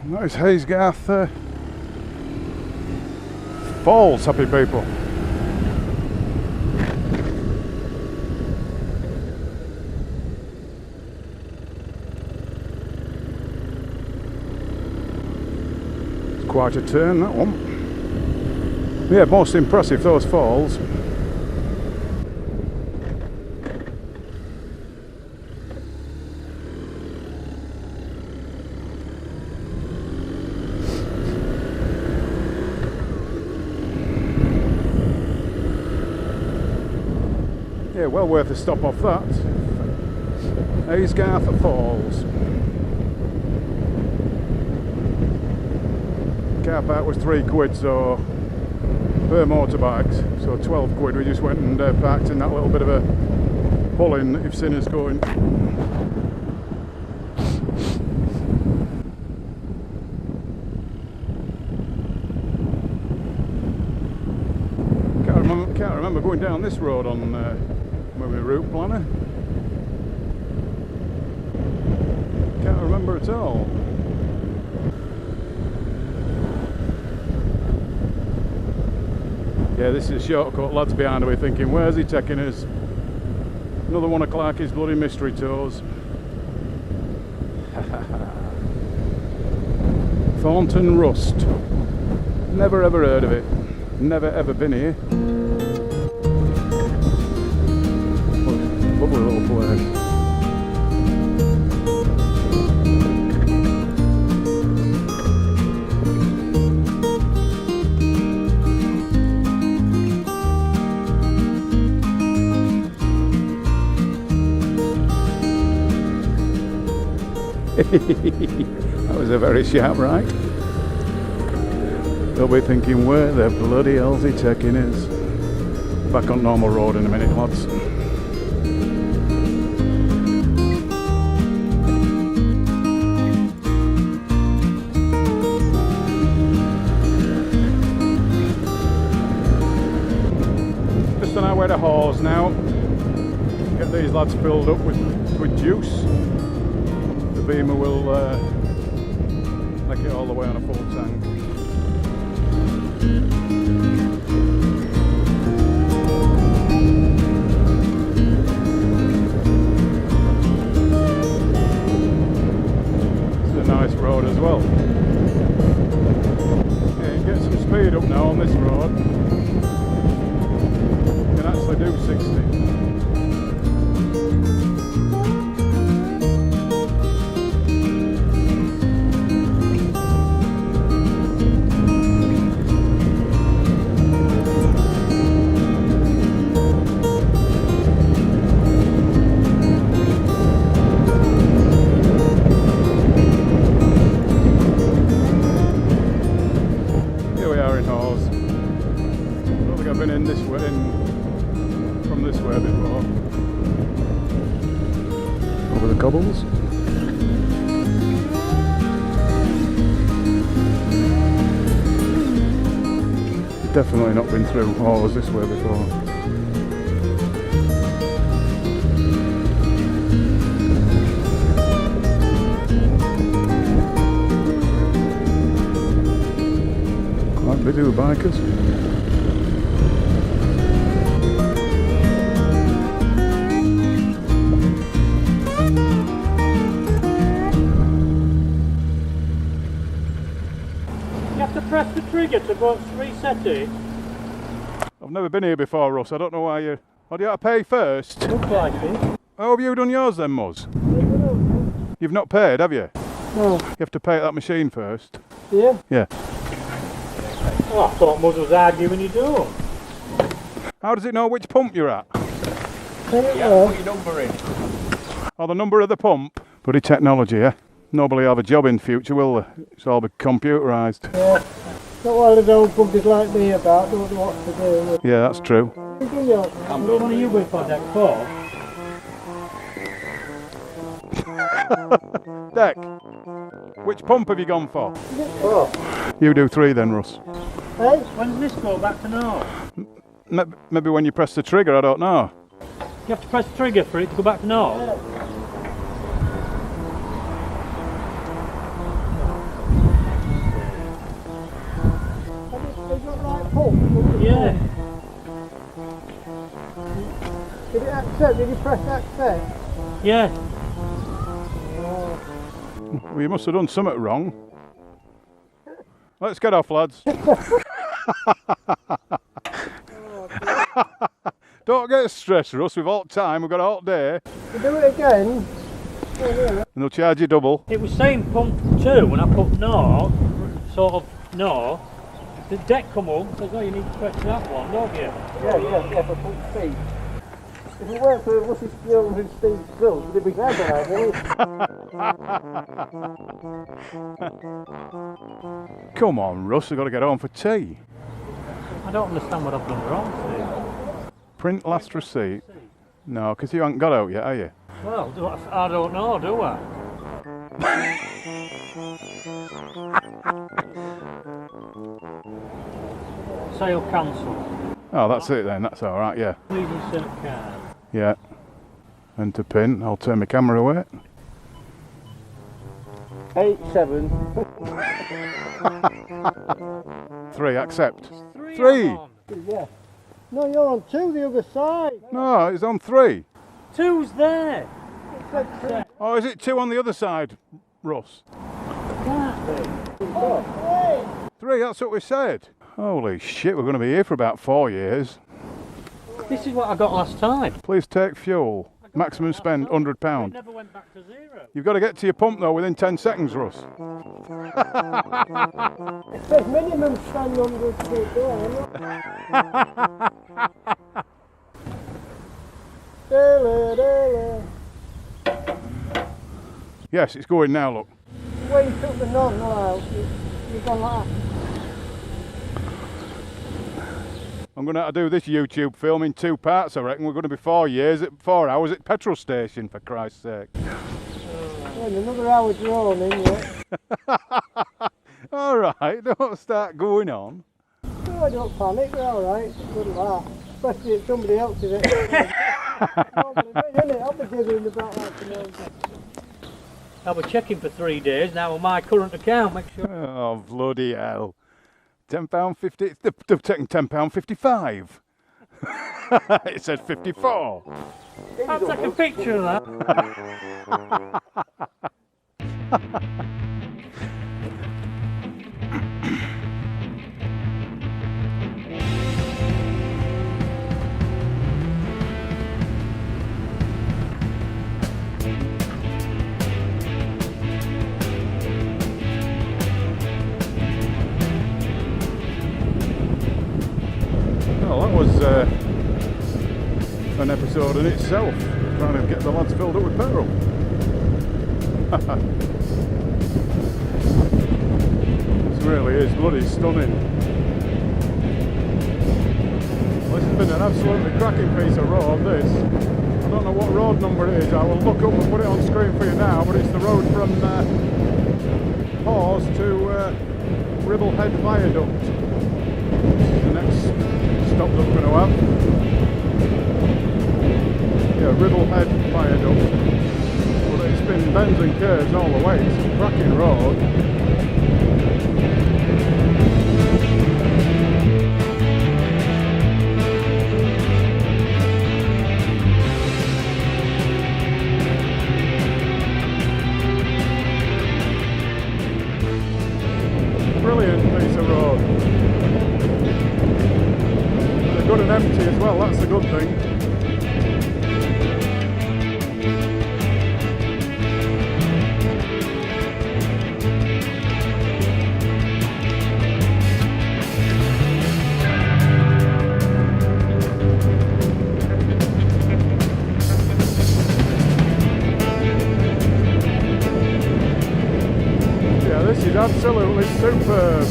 That is Aysgarth Falls, happy people. It's quite a turn, that one. Yeah, most impressive, those falls. Yeah, well worth a stop off that. Aysgarth Falls. Car park was £3, so per motorbikes, so 12 quid. We just went and parked in that little bit of a pull in that you've seen us going. Can't remember going down this road on my route planner. Can't remember at all. Yeah, this is a shortcut. Lads behind me thinking, where's he taking us? Another one of Clarky's bloody mystery tours. Thornton Rust. Never ever heard of it. Never ever been here. Lovely little place. That was a very sharp right. They'll be thinking, where the bloody hell's he taking us? Back on normal road in a minute, lads. Just on our way to Hawes now. Get these lads filled up with juice. The Beamer will make it all the way on a full tank. Nice road as well. Yeah, you can get some speed up now on this road. You can actually do 60. Over the cobbles. Definitely not been through Hawes this way before. Quite busy with bikers. Press the trigger to go reset it. I've never been here before, Russ. I don't know why you... Oh, do you have to pay first? Looks like it. How have you done yours then, Muzz? You've not paid, have you? No. You have to pay at that machine first. Yeah? Yeah. Oh, I thought Muzz was arguing you don't. How does it know which pump you're at? Put your number in. Oh, the number of the pump? Bloody technology, eh? Nobody will have a job in future, will they? It's all be computerised. Yeah. Not one of those companies like me about, don't know what to do. Yeah, that's true. What are you with for deck 4? Deck, which pump have you gone for? Oh. You do 3 then, Russ. Hey? When does this go back to north? Maybe when you press the trigger, I don't know. You have to press the trigger for it to go back to north? Yeah. accept? Did you press accept? Yeah. Oh. Well, you must have done something wrong. Let's get off, lads. Don't get stressed, Russ. We've all time. We've got all day. You do it again. And they'll charge you double. It was saying pump 2 when I put no, sort of no. The deck come up, says, oh, you need to press that one, don't you? Yeah, for pump C. If it weren't for Russ's skills and Steve's skills, would it be better, wouldn't it? Come on, Russ. We've got to get home for tea. I don't understand what I've done wrong, Steve. Print last receipt. No, because you haven't got out yet, are you? Well, I don't know, do I? Sale cancelled. Oh, that's it then. That's all right, yeah. Please insert card. Yeah. Enter pin. I'll turn my camera away. 8-7. 3, accept. 3. Yeah. No, you're on 2 the other side. No, it's on 3. 2's there. It said 3. Oh, is it 2 on the other side, Russ? Can't be. 3, that's what we said. Holy shit, we're going to be here for about 4 years. This is what I got last time. Please take fuel. Maximum spend It £100. never went back to 0. You've got to get to your pump though within 10 seconds, Russ. It says minimum spend 100 quid there. Yes, it's going now, look. When you took the nozzle out, you've gone like that. I'm going to have to do this YouTube film in 2 parts, I reckon. We're going to be 4 years, 4 hours at petrol station, for Christ's sake. Well, another hour droning, yeah. All right, don't start going on. Oh, don't panic, we're alright. Good laugh. Especially if somebody else is it. I'll be giggling about that tomorrow. I was checking for 3 days now on my current account, make sure. Oh, bloody hell. £10.50, they're taking £10.55. It said 54. I'll take a picture of that. Well, that was an episode in itself, trying to get the lads filled up with petrol. This really is bloody stunning. Well, this has been an absolutely cracking piece of road, this. I don't know what road number it is, I will look up and put it on screen for you now, but it's the road from Hawes to Ribblehead Viaduct. The next stop that we're going to have. Yeah, Ribblehead Viaduct. Well, it's been bends and curves all the way. It's a cracking road. Brilliant piece of road. Good and empty as well, that's a good thing. Yeah, this is absolutely superb.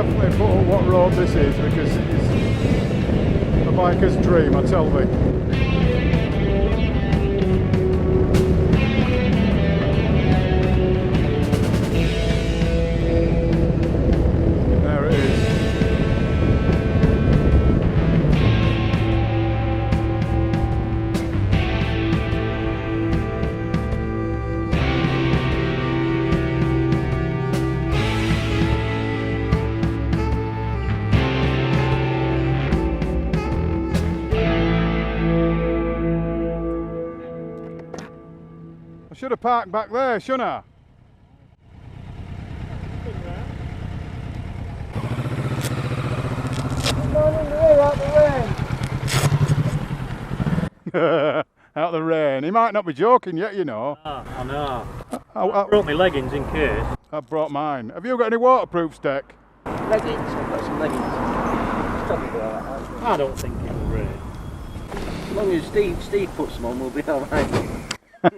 definitely put up what road this is because it's a biker's dream, I tell thee. There it is. I should have parked back there, shouldn't I? Out the rain. He might not be joking yet, you know. I know. I Brought my leggings in case. I brought mine. Have you got any waterproof stick? Leggings, I've got some leggings. Stop it like that. I don't think it will rain. As long as Steve puts them on, we'll be alright. I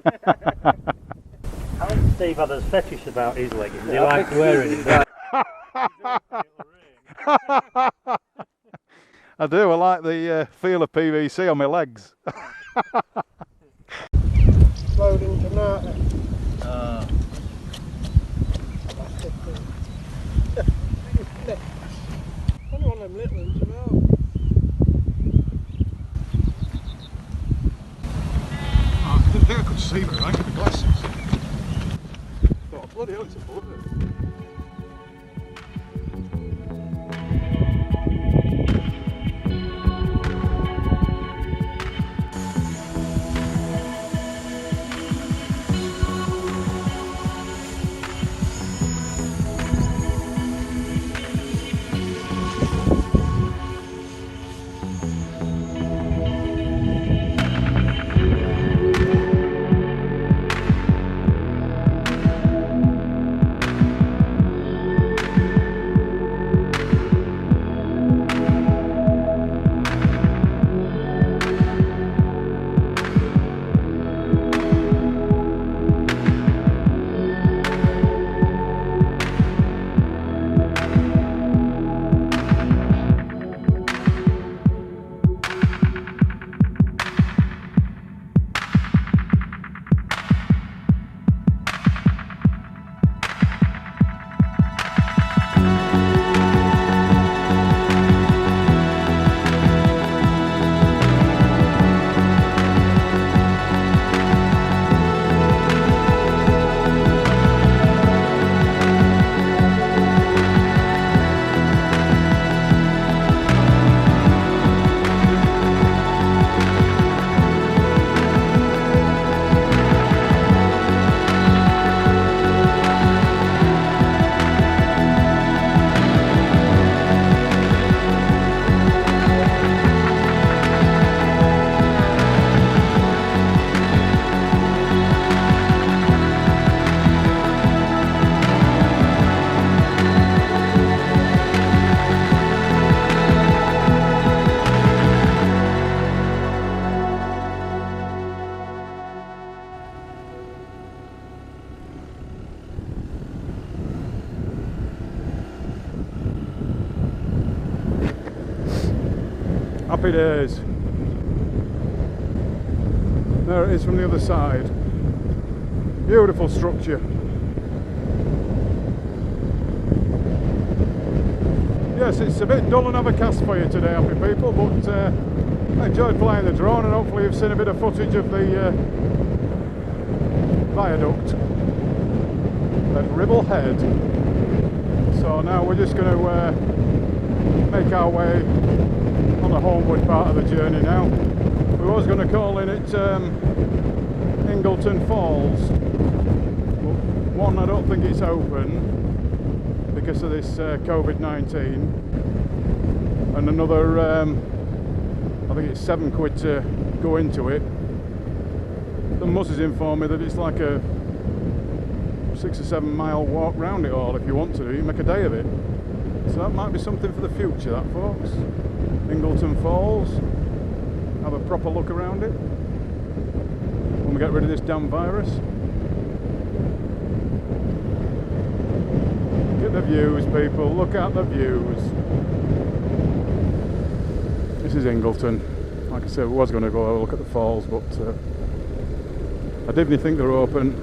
think Steve had a fetish about his leggings. He liked wearing them. I do. I like the feel of PVC on my legs. Loading tomato. Only one of them little ones as well. Oh, I didn't think I could see very right with the glasses. Oh, bloody hell, it's a bullet. Happy days. There it is from the other side. Beautiful structure. Yes, it's a bit dull and overcast for you today, happy people, but I enjoyed flying the drone and hopefully you've seen a bit of footage of the viaduct at Ribblehead. So now we're just going to make our way on the homeward part of the journey now. We was going to call in at Ingleton Falls, but one, I don't think it's open because of this COVID-19, and another, I think it's £7 to go into it. The Mus has informed me that it's like a 6 or 7 mile walk round it all if you want to do, you make a day of it. So that might be something for the future, that, folks. Ingleton Falls, have a proper look around it when we get rid of this damn virus. Get at the views, people. Look at the views. This is Ingleton. Like I said, I was going to go have a look at the falls, but I didn't think they were open,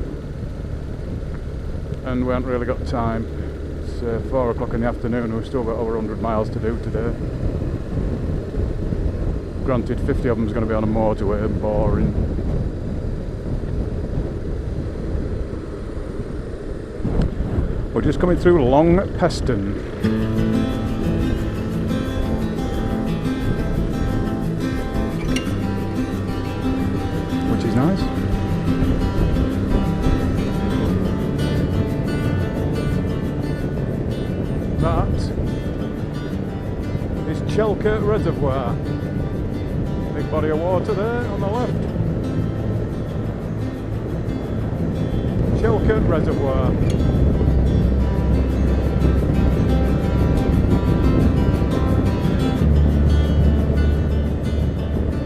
and we haven't really got time. It's 4 o'clock in the afternoon. We've still got over 100 miles to do today. Granted, 50 of them is going to be on a motorway and boring. We're just coming through Long Peston. Which is nice. That is Chelker Reservoir. Big body of water there on the left. Chelker Reservoir.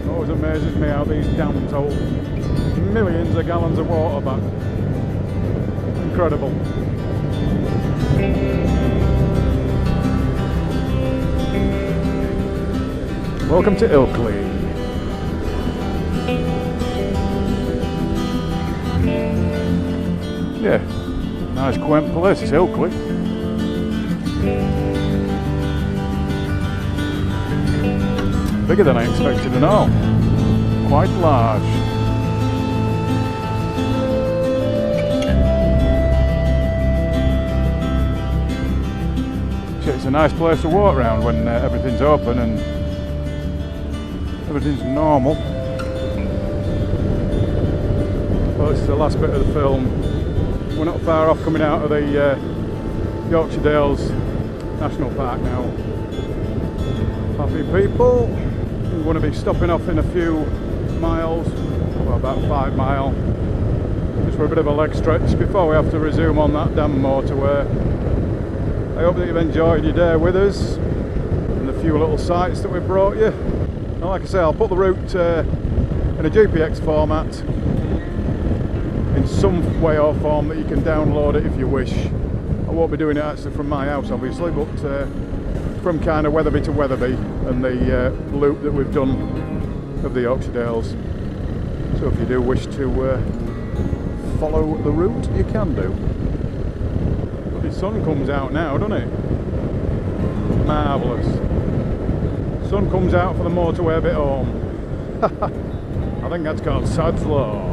Always amazes me how these dams hold millions of gallons of water back. Incredible. Welcome to Ilkley. Yeah, nice quaint place, it's Ilkley. Bigger than I expected and all. Quite large. It's a nice place to walk around when everything's open and everything's normal. Well, this is the last bit of the film. We're not far off coming out of the Yorkshire Dales National Park now. Happy people. We're going to be stopping off in a few miles, well, about 5 miles, just for a bit of a leg stretch before we have to resume on that damn motorway. I hope that you've enjoyed your day with us and the few little sights that we brought you. And like I say, I'll put the route in a GPX format in some way or form that you can download it if you wish. I won't be doing it actually from my house obviously, but from kind of Wetherby to Wetherby and the loop that we've done of the Yorkshire Dales. So if you do wish to follow the route, you can do. But the sun comes out now, doesn't it? Marvellous. Sun comes out for the motorway bit home. I think that's called Sod's Law.